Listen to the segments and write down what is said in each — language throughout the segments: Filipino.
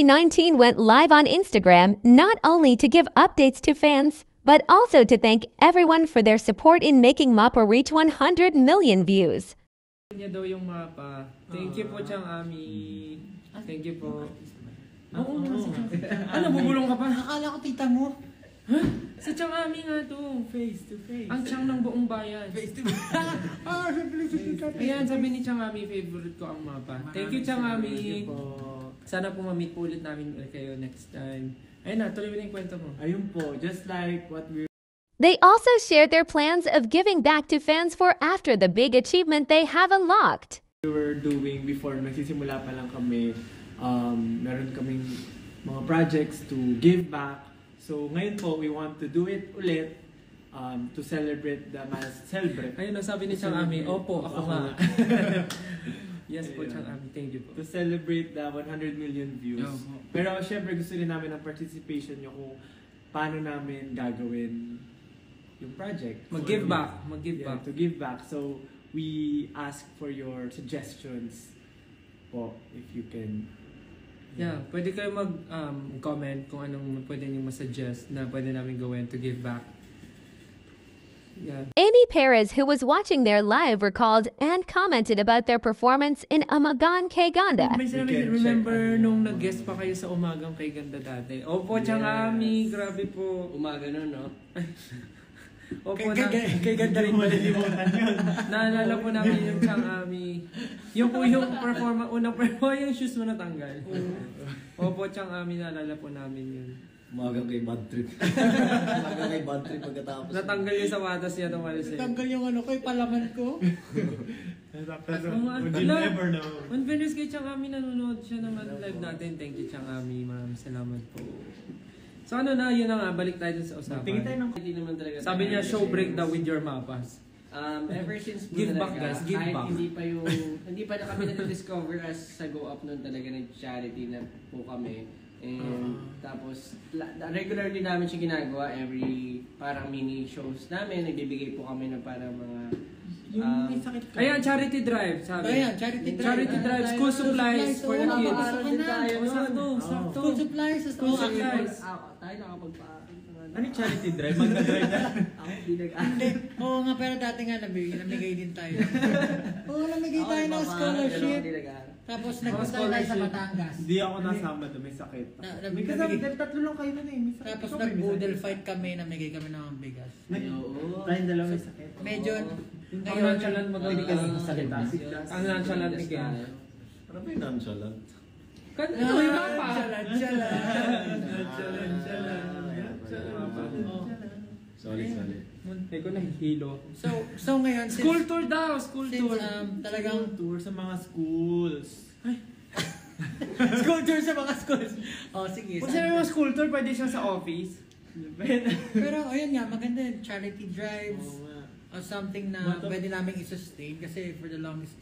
SB19 went live on Instagram not only to give updates to fans, but also to thank everyone for their support in making MAPA reach 100 million views. Niya daw yung mapa. Thank you po, Chang Ami. Thank you po. Oo, ano, bubulong ka pa? Akala ko tita mo. Huh? Sa Chang Ami nga to. Face to face. Ang Chang ng buong bayan. Face to face. Siyempre si tita. Ayan, sabi ni Chang Ami, favorite ko ang mapa. Thank you, Chang Ami. Sana po ma-meet po ulit namin kayo next time. Ayun na, tuloy mo na yung kwento mo. Ayun po, just like what we They also shared their plans of giving back to fans for after the big achievement they have unlocked. were doing before, nagsisimula pa lang kami, meron kaming mga projects to give back. So ngayon po, we want to do it ulit to celebrate the celebrate. Ayun na, sabi ni Chang Ami, opo, ako nga. Yes po, Chang Ami, thank you po. To celebrate the 100 million views. Pero syempre gusto rin namin ang participation nyo kung paano namin gagawin yung project. Mag-give back. Mag-give back. To give back. So, we ask for your suggestions po, if you can. Yeah, pwede kayo mag-comment kung anong pwede nyo masuggest na pwede namin gawin to give back. Yeah. Amy Perez, who was watching their live, recalled and commented about their performance in Umagang Kay Ganda. May sinabi, remember nung nag-guest pa kayo sa Umagang Kay Ganda dati? Opo, Chang Ami, grabe po. Umaga nun, no? Opo, Kay ganda rin malilimutan yun. naalala po namin yung Chang Ami. Yung po yung unang performance, yung shoes mo natanggal. Opo, Chang Ami, naalala po namin yun. Umaga kay bad trip. Umaga kay bad trip pagkatapos. Natanggal yung sapatos niya tumalis eh. Natanggal yung ano ko, yung palaman ko. Pero, you never know. On Venus kay Chang Ami, nanonood siya ng live natin. Thank you, Chang Ami. Maraming salamat po. So ano na, yun na nga, balik tayo dun sa usapan. Tingin tayo ng... Hindi naman talaga. Sabi niya, show break daw with your mapas. Ever since po Give talaga, back, guys, give kahit back. hindi pa na kami na-discover as sa Go Up nun talaga nag-charity na po kami. And tapos, regularly namin siya ginagawa every parang mini shows namin. Nagbibigay po kami ng parang mga... Yung may sakit ka. Ayan, charity drive, sabi. Ayan, charity drive. Charity drive, school supplies for the kids. Sakto, sakto. School supplies. School supplies. Tayo nakapagpa... Ano yung charity drive? Magna-drive na? Ako, hindi Hindi. Oo nga, pero dati nga namigay din tayo. Oo, namigay tayo ng scholarship. Tapos nagpunta tayo sa Batangas. Hindi ako nasama doon, may sakit. May kasama, tatlo lang kayo nun eh. May sakit. Tapos nag-boodle fight kami, namigay kami ng bigas. Tayong dalawa may sakit. Medyo, Ang ngayon, nonchalant mo daw. Ang nonchalant ni Ken. Ano ba yung nonchalant? Ito yung mapa. Sorry. Munti ko nahihilo. So ngayon, School tour daw, school tour. Talagang Tour sa mga schools. school tour sa mga schools. Oh, sige. Kung sinabi mo school tour, pwede siya sa office. Pero ayun nga, maganda yun. Charity drives. Oo nga. Or something na pwede namin i-sustain kasi for the longest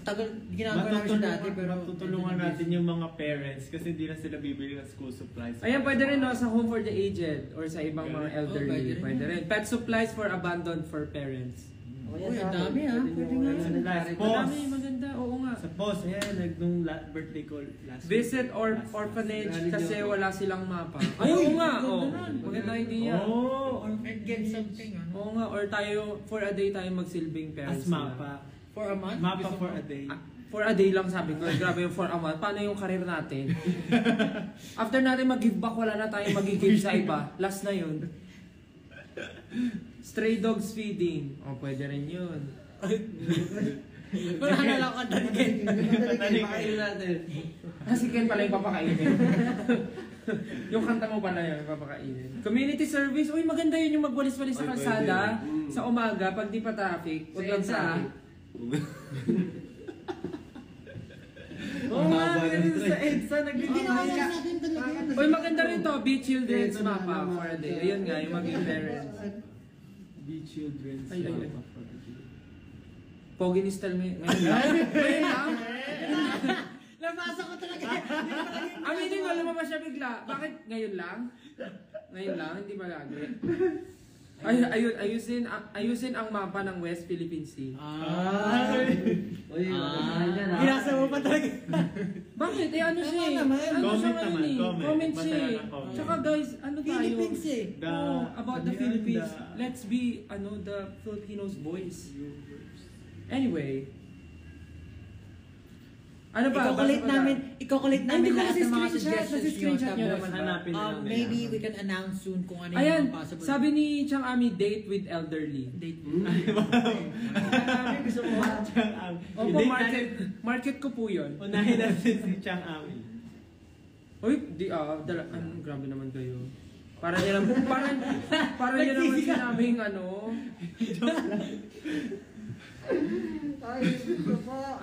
tagal ginagawa namin siya dati pero matutulungan natin yung mga parents kasi hindi na sila bibili ng school supplies. Ayan, pwede rin no, sa home for the aged or sa ibang mga elderly. Pwede rin. Pet supplies for abandoned for parents. Uy, ang dami ha. Pwede nga. Madami, maganda. Oo nga. Sa post, ayan, nung birthday ko last Visit or orphanage kasi wala silang mapa. Ay, oo nga. Oh, maganda idea. Oh, Or get something ano. Oo nga, or tayo, for a day tayo magsilbing parents. as mapa. For a month? Mapa for a day. For a day lang sabi ko. Grabe yung for a month. Paano yung career natin? After natin mag-give back, wala na tayong mag-give sa iba. Last na yun. Stray dogs feeding. Oh, pwede rin yun. Wala na lang kataligin. Pakainin natin. Kasi Ken pala yung papakainin. Yung kanta mo pala yung papakainin. Community service. Uy, maganda yun yung magwalis-walis sa kalsada. Sa umaga, pag di pa traffic. Huwag lang traffic. Oo nga, ganun sa EDSA. Uy, maganda rin to. Be Children's Mapa for a day. Ayun nga, yung maging parents. Be children's Ay. mapa for a day. Pogi ni Stel ngayon lang. Ngayon lang? Nabasa ko talaga. Aminin mo, lumabas siya bigla. Bakit ngayon lang? Ngayon lang? Hindi ba lagi? Ayusin ang mapa ng West Philippine Sea. Ginasa mo pa talaga. Bakit? Ano siya eh? naman. Comment naman, comment. Comment Basta siya lang eh. ang comment. Tsaka guys, ano tayo? Philippines eh. About the Philippines. Let's be, the Filipinos voice. Anyway. Ano ba? I-calculate namin Hindi ko lahat kasi ng mga screenshot. suggestions Nasa-screenshot nyo. nyo Tapos, naman. Hanapin na lang maybe nila. we can announce soon kung ano Ayan, yung possible. sabi ni Chang Ami, date with elderly. Date. Gusto mo ba? Chang Ami. Opo, market ko po yun. Unahin natin si Chang Ami. Uy, grabe naman kayo. Para nyo naman sinabing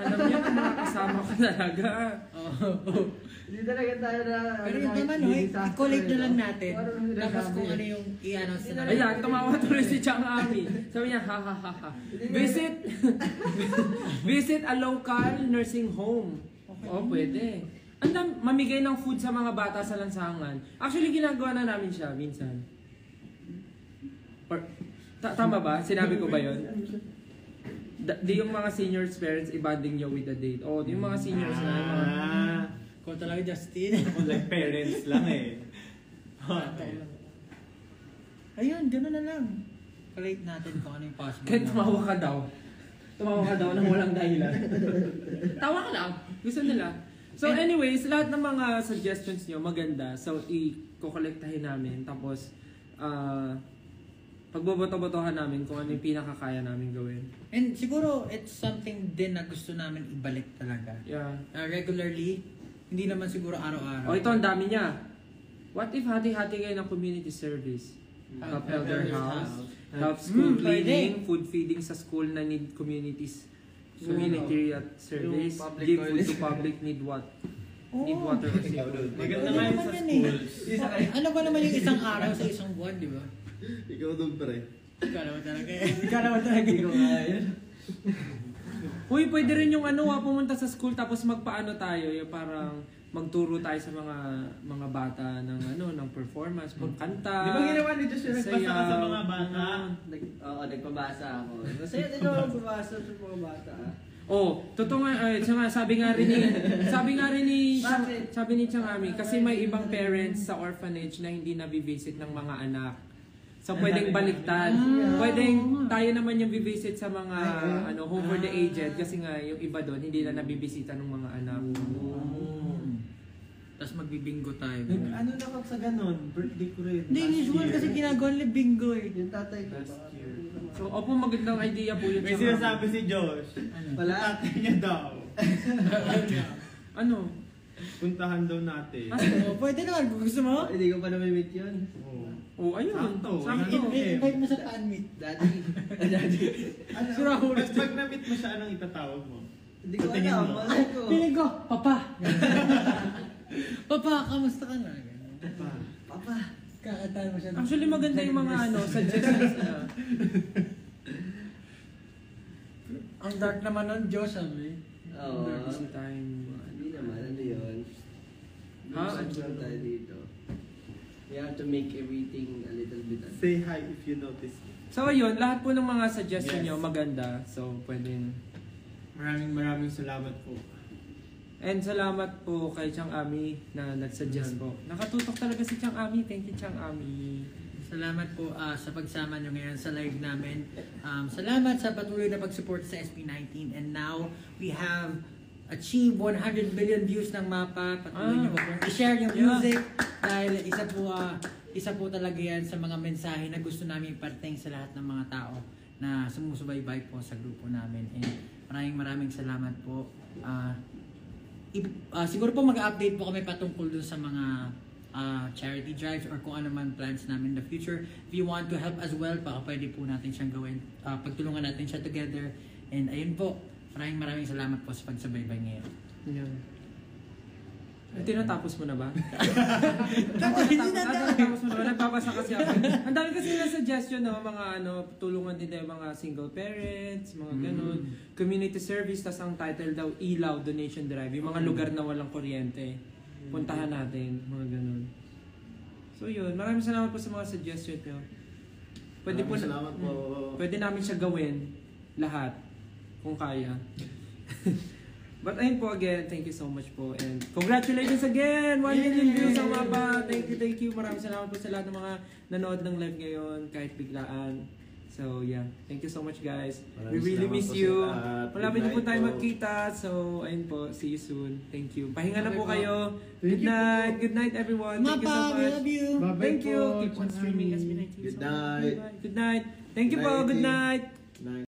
alam niyo kung mga kasama ko talaga. Hindi talaga tayo na... Pero yung naman, i-collect na lang natin. Tapos kung ano yung i-announce na natin. Ayan, tumawa tuloy si Chang Ami. Sabi niya, ha ha ha ha. Visit a local nursing home. Oh, pwede. Mamigay ng food sa mga bata sa lansangan. Actually, ginagawa na namin siya minsan. Tama ba? Sinabi ko ba yun? Di yung mga seniors parents i-bonding nyo with the date. Oh, yung mga seniors na yung mga... Kung talaga Justin. Ako like parents lang eh. Ayun, gano'n na lang. Collect natin kung ano yung possible. Kaya tumawa ka daw. Tumawa ka daw nang walang dahilan. Tawa ka lang. Gusto nila. So anyways, lahat ng mga suggestions nyo maganda. So i-collectahin namin. Tapos, pagboboto-botohan namin kung ano yung pinakakaya namin gawin. And siguro, it's something din na gusto namin ibalik talaga. Yeah. Regularly, hindi naman siguro araw-araw. Oh, ito ang dami niya. What if hati-hati kayo ng community service? Help elder house, help school cleaning, food feeding sa school na need communities. Community service, give food to public need what? Need water or safe. Maganda nga yun sa schools. Ano ba naman yung isang araw sa isang buwan, di ba? Ikaw doon pre. Ikaw naman talaga. Ikaw naman talaga. Ikaw nga yun. Uy, pwede rin yung pumunta sa school tapos magpaano tayo, yung parang magturo tayo sa mga bata ng performance, magkanta. Di ba ginawa ni Josh yung nagbasa ka sa mga bata? Oo, nagpabasa ako. Masaya din ako magbabasa sa mga bata. Oh, totoo nga, sabi ni Chang Ami, kasi may ibang parents sa orphanage na hindi nabivisit ng mga anak. So pwedeng baliktad. Pwedeng tayo naman yung bibisit sa mga home for the aged kasi nga yung iba doon hindi na nabibisita ng mga anak. Tapos magbibingo tayo. Ano na kag sa ganon? Birthday ko rin. Hindi, usual kasi ginagawa nila bingo eh. Yung tatay ko. Last year. So, magandang idea po yun. May sinasabi si Josh. Wala. Tatay niya daw. Ano? Puntahan daw natin. Oh, pwede naman, kung gusto mo. Hindi ko pa na-meet yun. Oh, ayun. Sakto. Invite mo sa fan meet. Daddy. Daddy. Si Rahul. Pag na-meet mo siya, anong itatawag mo? Hindi ko Patingin alam. mo. Malay ko. Piling ko, Papa. Papa, kamusta ka na? Papa. Kakataan mo siya. Actually, maganda yung mga suggestions na. Ang dark naman nun, Diyos, sabi. Oo. Bisitahin mo. Hindi naman. Ano yun? Ha? Ano tayo dito? We have to make everything a little bit. Say hi if you notice me. So, ayun. Lahat po ng mga suggestion Yes. nyo maganda. So, pwedeng... Maraming salamat po. And salamat po kay Chang Ami na nag-suggest po. Nakatutok talaga si Chang Ami. Thank you, Chang Ami. Salamat po sa pagsama nyo ngayon sa live namin. Salamat sa patuloy na pag-support sa SB19. And now, we have achieved 100 million views ng mapa. Patuloy nyo po pong i-share yung music. Dahil isa po talaga yan sa mga mensahe na gusto namin iparating sa lahat ng mga tao na sumusubaybay po sa grupo namin. And maraming salamat po. Siguro po mag-update po kami patungkol dun sa mga charity drives or kung ano man plans namin in the future. If you want to help as well, pwede po natin siyang gawin. Pagtulungan natin siya together. And ayun po, maraming salamat po sa pagsabaybay ngayon. Yan. Tinatapos mo na ba? Tinatapos. Tinatapos mo na ba? Nagbabasa kasi ako. Ang dami kasi na suggestion na mga tulungan din tayo mga single parents, mga ganun. Community service, tas ang title daw, ilaw donation drive. Yung mga lugar na walang kuryente. Puntahan natin, mga ganun. So yun, maraming salamat po sa mga suggestion nyo. Pwede po, Salamat po. pwede namin siya gawin lahat kung kaya. But ayun po again, thank you so much po and congratulations again! 1 million views ang mapa! Thank you! Maraming salamat po sa lahat ng mga nanood ng live ngayon kahit biglaan. So yeah, thank you so much guys. We Maraming really salamat miss po you. sa lahat. Malapit Good na po night tayo po. magkita. So ayun po, see you soon. Thank you. Pahinga na Okay po po. kayo. Thank Good you po. night. Good night everyone. Thank you so Mapa, we much. love you. Bye-bye Thank you. po. Keep on streaming SB19. Good night. Good night. Thank you Good po. night, Good Iti. night. Night.